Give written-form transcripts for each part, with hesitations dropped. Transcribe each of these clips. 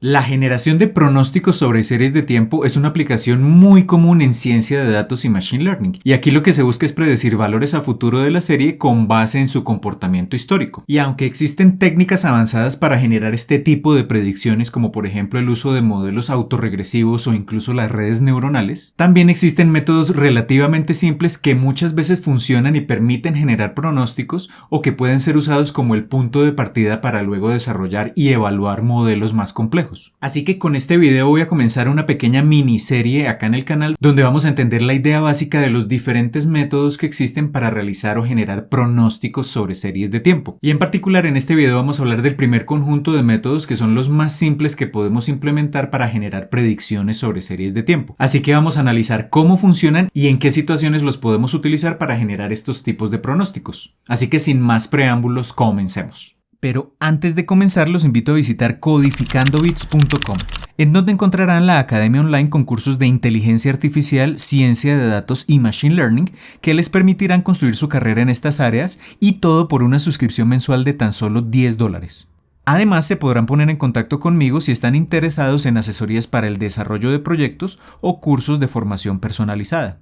La generación de pronósticos sobre series de tiempo es una aplicación muy común en ciencia de datos y machine learning, y aquí lo que se busca es predecir valores a futuro de la serie con base en su comportamiento histórico. Y aunque existen técnicas avanzadas para generar este tipo de predicciones, como por ejemplo el uso de modelos autorregresivos o incluso las redes neuronales, también existen métodos relativamente simples que muchas veces funcionan y permiten generar pronósticos o que pueden ser usados como el punto de partida para luego desarrollar y evaluar modelos más complejos. Así que con este video voy a comenzar una pequeña miniserie acá en el canal donde vamos a entender la idea básica de los diferentes métodos que existen para realizar o generar pronósticos sobre series de tiempo. Y en particular en este video vamos a hablar del primer conjunto de métodos que son los más simples que podemos implementar para generar predicciones sobre series de tiempo. Así que vamos a analizar cómo funcionan y en qué situaciones los podemos utilizar para generar estos tipos de pronósticos. Así que sin más preámbulos, comencemos. Pero antes de comenzar los invito a visitar codificandobits.com, en donde encontrarán la academia online con cursos de inteligencia artificial, ciencia de datos y machine learning que les permitirán construir su carrera en estas áreas, y todo por una suscripción mensual de tan solo $10. Además, se podrán poner en contacto conmigo si están interesados en asesorías para el desarrollo de proyectos o cursos de formación personalizada.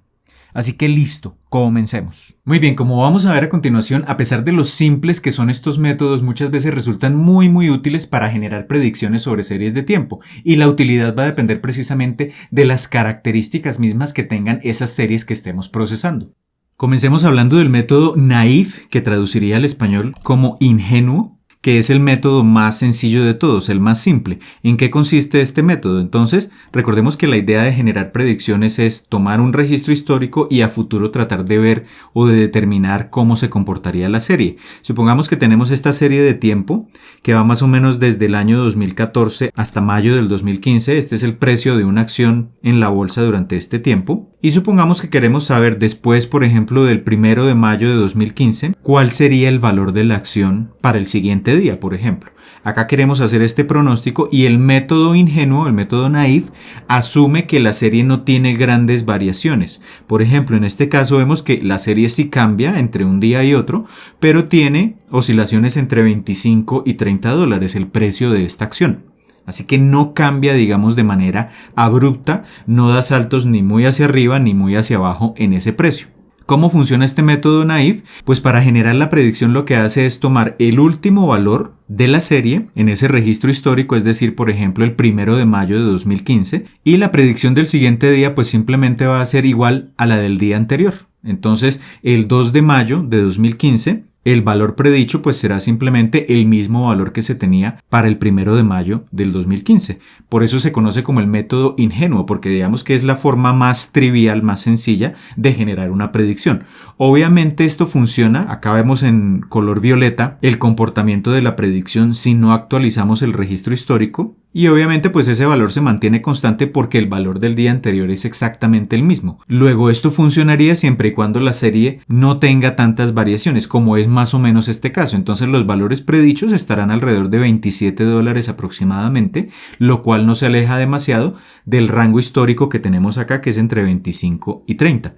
Así que listo, comencemos. Muy bien, como vamos a ver a continuación, a pesar de lo simples que son estos métodos, muchas veces resultan muy útiles para generar predicciones sobre series de tiempo, y la utilidad va a depender precisamente de las características mismas que tengan esas series que estemos procesando. Comencemos hablando del método naive, que traduciría al español como ingenuo, que es el método más sencillo de todos, el más simple. ¿En qué consiste este método? Entonces, recordemos que la idea de generar predicciones es tomar un registro histórico y a futuro tratar de ver o de determinar cómo se comportaría la serie. Supongamos que tenemos esta serie de tiempo que va más o menos desde el año 2014 hasta mayo del 2015. Este es el precio de una acción en la bolsa durante este tiempo. Y supongamos que queremos saber después, por ejemplo, del 1 de mayo de 2015, cuál sería el valor de la acción para el siguiente día, por ejemplo. Acá queremos hacer este pronóstico y el método ingenuo, el método naive, asume que la serie no tiene grandes variaciones. Por ejemplo, en este caso vemos que la serie sí cambia entre un día y otro, pero tiene oscilaciones entre $25 y $30 el precio de esta acción. Así que no cambia, digamos, de manera abrupta, no da saltos ni muy hacia arriba ni muy hacia abajo en ese precio. ¿Cómo funciona este método naive? Pues para generar la predicción lo que hace es tomar el último valor de la serie en ese registro histórico, es decir, por ejemplo, el 1 de mayo de 2015, y la predicción del siguiente día pues simplemente va a ser igual a la del día anterior. Entonces, el 2 de mayo de 2015, el valor predicho pues será simplemente el mismo valor que se tenía para el 1 de mayo del 2015. Por eso se conoce como el método ingenuo, porque digamos que es la forma más trivial, más sencilla de generar una predicción. Obviamente esto funciona, acá vemos en color violeta el comportamiento de la predicción si no actualizamos el registro histórico. Y obviamente pues ese valor se mantiene constante porque el valor del día anterior es exactamente el mismo. Luego esto funcionaría siempre y cuando la serie no tenga tantas variaciones, como es más o menos este caso. Entonces los valores predichos estarán alrededor de $27 aproximadamente, lo cual no se aleja demasiado del rango histórico que tenemos acá, que es entre 25 y 30.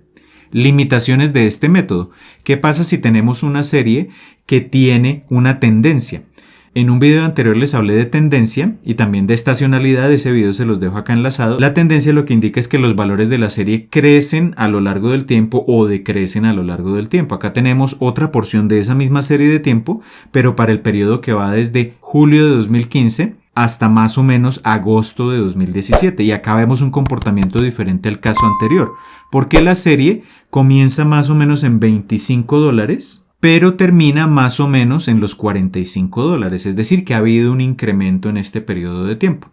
Limitaciones de este método. ¿Qué pasa si tenemos una serie que tiene una tendencia? En un video anterior les hablé de tendencia y también de estacionalidad, ese video se los dejo acá enlazado. La tendencia lo que indica es que los valores de la serie crecen a lo largo del tiempo o decrecen a lo largo del tiempo. Acá tenemos otra porción de esa misma serie de tiempo, pero para el periodo que va desde julio de 2015 hasta más o menos agosto de 2017. Y acá vemos un comportamiento diferente al caso anterior, porque la serie comienza más o menos en $25, pero termina más o menos en los $45, es decir que ha habido un incremento en este periodo de tiempo.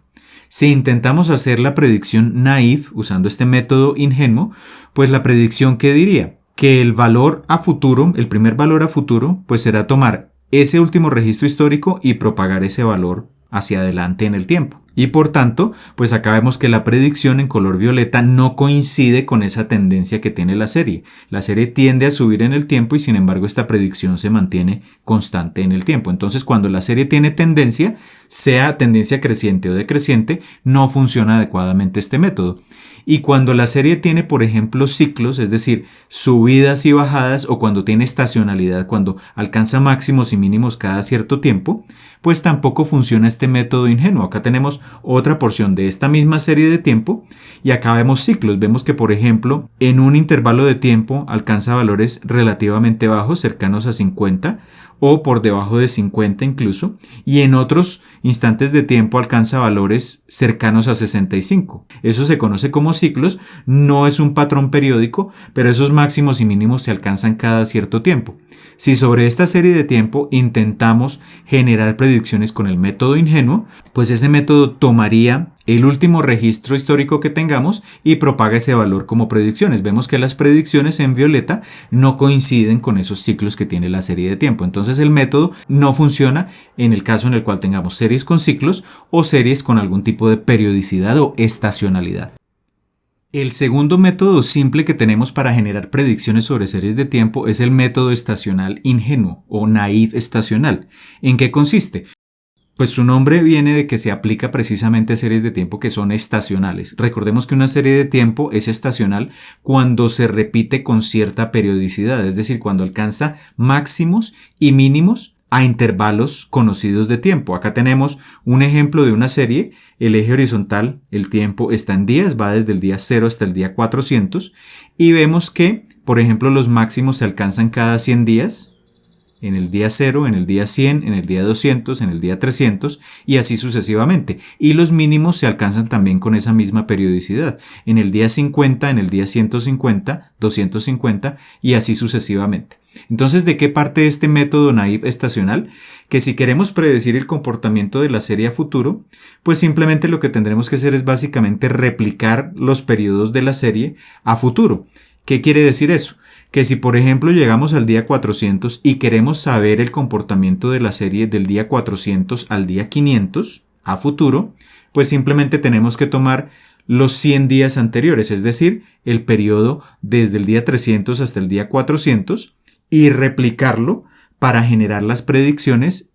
Si intentamos hacer la predicción naive usando este método ingenuo, pues la predicción ¿qué diría? Que el valor a futuro, el primer valor a futuro, pues será tomar ese último registro histórico y propagar ese valor hacia adelante en el tiempo. Y por tanto, pues acá vemos que la predicción en color violeta no coincide con esa tendencia que tiene la serie. La serie tiende a subir en el tiempo y sin embargo esta predicción se mantiene constante en el tiempo. Entonces cuando la serie tiene tendencia, sea tendencia creciente o decreciente, no funciona adecuadamente este método. Y cuando la serie tiene, por ejemplo, ciclos, es decir, subidas y bajadas, o cuando tiene estacionalidad, cuando alcanza máximos y mínimos cada cierto tiempo, pues tampoco funciona este método ingenuo. Acá tenemos otra porción de esta misma serie de tiempo y acá vemos ciclos. Vemos que, por ejemplo, en un intervalo de tiempo alcanza valores relativamente bajos, cercanos a 50 o por debajo de 50 incluso, y en otros instantes de tiempo alcanza valores cercanos a 65. Eso se conoce como ciclos, no es un patrón periódico, pero esos máximos y mínimos se alcanzan cada cierto tiempo. Si sobre esta serie de tiempo intentamos generar predicciones con el método ingenuo, pues ese método tomaría el último registro histórico que tengamos y propaga ese valor como predicciones. Vemos que las predicciones en violeta no coinciden con esos ciclos que tiene la serie de tiempo. Entonces el método no funciona en el caso en el cual tengamos series con ciclos o series con algún tipo de periodicidad o estacionalidad. El segundo método simple que tenemos para generar predicciones sobre series de tiempo es el método estacional ingenuo o naive estacional. ¿En qué consiste? Pues su nombre viene de que se aplica precisamente a series de tiempo que son estacionales. Recordemos que una serie de tiempo es estacional cuando se repite con cierta periodicidad, es decir, cuando alcanza máximos y mínimos a intervalos conocidos de tiempo. Acá tenemos un ejemplo de una serie. El eje horizontal, el tiempo, está en días, va desde el día 0 hasta el día 400 y vemos que, por ejemplo, los máximos se alcanzan cada 100 días, en el día 0, en el día 100, en el día 200, en el día 300 y así sucesivamente. Y los mínimos se alcanzan también con esa misma periodicidad, en el día 50, en el día 150, 250 y así sucesivamente. Entonces, ¿de qué parte este método naive estacional? Que si queremos predecir el comportamiento de la serie a futuro, pues simplemente lo que tendremos que hacer es básicamente replicar los periodos de la serie a futuro. ¿Qué quiere decir eso? Que si por ejemplo llegamos al día 400 y queremos saber el comportamiento de la serie del día 400 al día 500 a futuro, pues simplemente tenemos que tomar los 100 días anteriores, es decir, el periodo desde el día 300 hasta el día 400 y replicarlo para generar las predicciones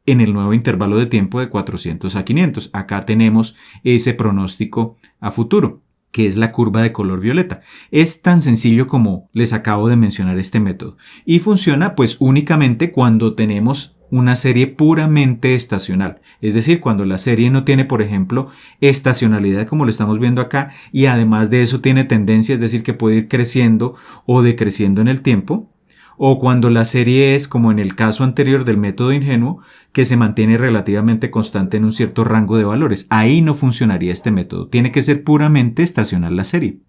en el nuevo intervalo de tiempo de 400 a 500. Acá tenemos ese pronóstico a futuro, que es la curva de color violeta. Es tan sencillo como les acabo de mencionar este método y funciona pues únicamente cuando tenemos una serie puramente estacional, es decir, cuando la serie no tiene, por ejemplo, estacionalidad como lo estamos viendo acá y además de eso tiene tendencia, es decir, que puede ir creciendo o decreciendo en el tiempo, o cuando la serie es, como en el caso anterior del método ingenuo, que se mantiene relativamente constante en un cierto rango de valores. Ahí no funcionaría este método. Tiene que ser puramente estacional la serie.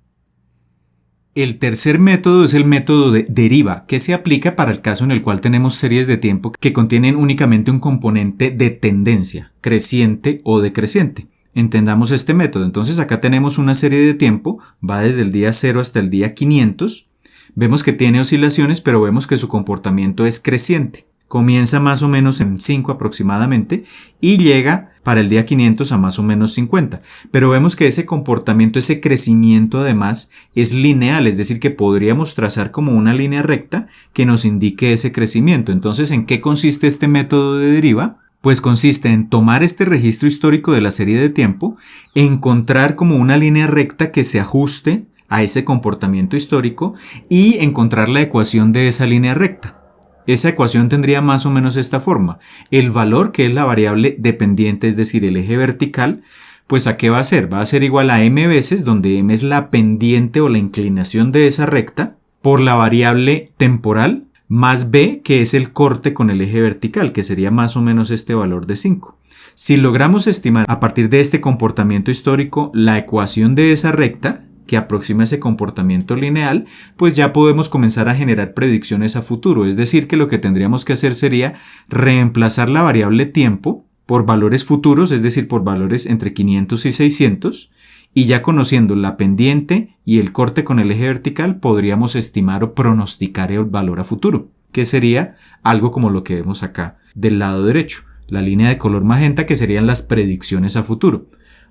El tercer método es el método de deriva, que se aplica para el caso en el cual tenemos series de tiempo que contienen únicamente un componente de tendencia, creciente o decreciente. Entendamos este método. Entonces acá tenemos una serie de tiempo, va desde el día 0 hasta el día 500. Vemos que tiene oscilaciones, pero vemos que su comportamiento es creciente. Comienza más o menos en 5 aproximadamente y llega para el día 500 a más o menos 50. Pero vemos que ese comportamiento, ese crecimiento además es lineal, es decir, que podríamos trazar como una línea recta que nos indique ese crecimiento. Entonces, ¿en qué consiste este método de deriva? Pues consiste en tomar este registro histórico de la serie de tiempo, encontrar como una línea recta que se ajuste a ese comportamiento histórico y encontrar la ecuación de esa línea recta. Esa ecuación tendría más o menos esta forma. El valor, que es la variable dependiente, es decir, el eje vertical, pues ¿a qué va a ser? Va a ser igual a m veces, donde m es la pendiente o la inclinación de esa recta, por la variable temporal, más b, que es el corte con el eje vertical, que sería más o menos este valor de 5. Si logramos estimar a partir de este comportamiento histórico la ecuación de esa recta, que aproxima ese comportamiento lineal, pues ya podemos comenzar a generar predicciones a futuro. Es decir, que lo que tendríamos que hacer sería reemplazar la variable tiempo por valores futuros, es decir, por valores entre 500 y 600, y ya conociendo la pendiente y el corte con el eje vertical, podríamos estimar o pronosticar el valor a futuro, que sería algo como lo que vemos acá del lado derecho, la línea de color magenta, que serían las predicciones a futuro.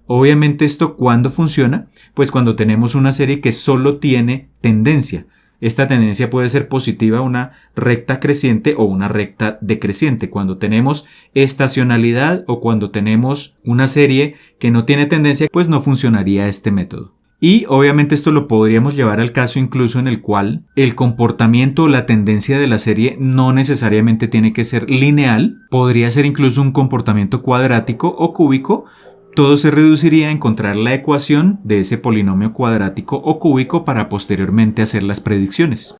Obviamente esto, ¿cuándo funciona? Pues cuando tenemos una serie que solo tiene tendencia. Esta tendencia puede ser positiva, una recta creciente o una recta decreciente. Cuando tenemos estacionalidad o cuando tenemos una serie que no tiene tendencia, pues no funcionaría este método. Y obviamente esto lo podríamos llevar al caso incluso en el cual el comportamiento o la tendencia de la serie no necesariamente tiene que ser lineal, podría ser incluso un comportamiento cuadrático o cúbico. Todo se reduciría a encontrar la ecuación de ese polinomio cuadrático o cúbico para posteriormente hacer las predicciones.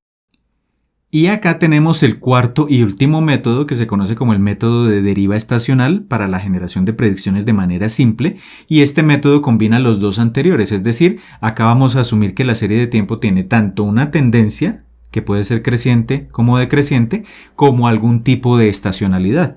Y acá tenemos el cuarto y último método que se conoce como el método de deriva estacional para la generación de predicciones de manera simple, y este método combina los dos anteriores, es decir, acá vamos a asumir que la serie de tiempo tiene tanto una tendencia, que puede ser creciente como decreciente, como algún tipo de estacionalidad.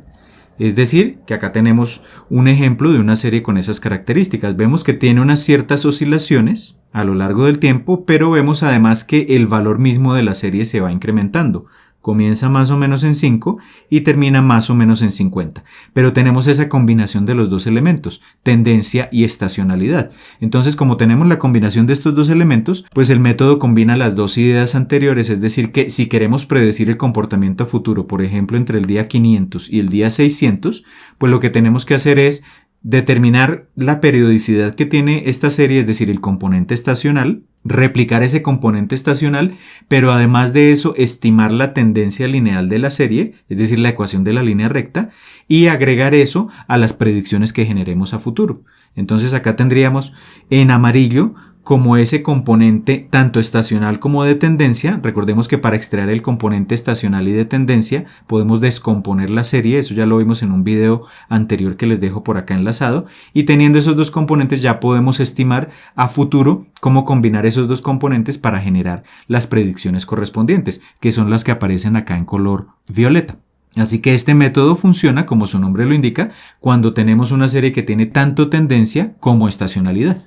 Es decir, que acá tenemos un ejemplo de una serie con esas características. Vemos que tiene unas ciertas oscilaciones a lo largo del tiempo, pero vemos además que el valor mismo de la serie se va incrementando. Comienza más o menos en 5 y termina más o menos en 50. Pero tenemos esa combinación de los dos elementos, tendencia y estacionalidad. Entonces, como tenemos la combinación de estos dos elementos, pues el método combina las dos ideas anteriores, es decir, que si queremos predecir el comportamiento futuro, por ejemplo, entre el día 500 y el día 600, pues lo que tenemos que hacer es determinar la periodicidad que tiene esta serie, es decir, el componente estacional, replicar ese componente estacional, pero además de eso estimar la tendencia lineal de la serie, es decir, la ecuación de la línea recta, y agregar eso a las predicciones que generemos a futuro. Entonces acá tendríamos en amarillo como ese componente tanto estacional como de tendencia. Recordemos que para extraer el componente estacional y de tendencia podemos descomponer la serie, eso ya lo vimos en un video anterior que les dejo por acá enlazado, y teniendo esos dos componentes ya podemos estimar a futuro cómo combinar esos dos componentes para generar las predicciones correspondientes, que son las que aparecen acá en color violeta. Así que este método funciona, como su nombre lo indica, cuando tenemos una serie que tiene tanto tendencia como estacionalidad.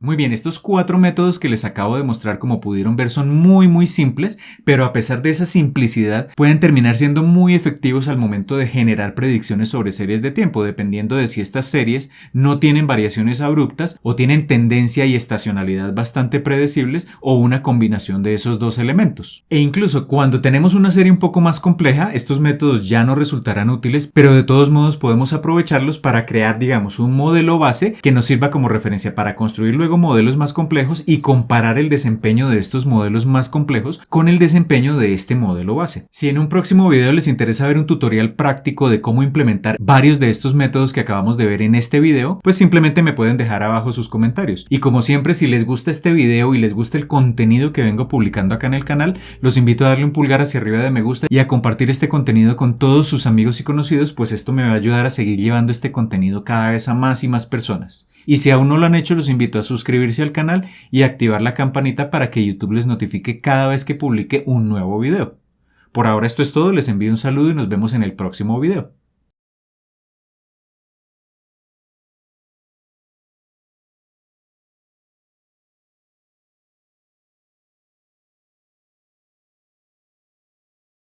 Muy bien, estos 4 métodos que les acabo de mostrar, como pudieron ver, son muy simples, pero a pesar de esa simplicidad pueden terminar siendo muy efectivos al momento de generar predicciones sobre series de tiempo, dependiendo de si estas series no tienen variaciones abruptas o tienen tendencia y estacionalidad bastante predecibles o una combinación de esos dos elementos. E incluso cuando tenemos una serie un poco más compleja, estos métodos ya no resultarán útiles, pero de todos modos podemos aprovecharlos para crear, digamos, un modelo base que nos sirva como referencia para construir luego modelos más complejos y comparar el desempeño de estos modelos más complejos con el desempeño de este modelo base. Si en un próximo video les interesa ver un tutorial práctico de cómo implementar varios de estos métodos que acabamos de ver en este video, pues simplemente me pueden dejar abajo sus comentarios. Y como siempre, si les gusta este video y les gusta el contenido que vengo publicando acá en el canal, los invito a darle un pulgar hacia arriba de me gusta y a compartir este contenido con todos sus amigos y conocidos, pues esto me va a ayudar a seguir llevando este contenido cada vez a más y más personas. Y si aún no lo han hecho, los invito a suscribirse al canal y a activar la campanita para que YouTube les notifique cada vez que publique un nuevo video. Por ahora esto es todo, les envío un saludo y nos vemos en el próximo video.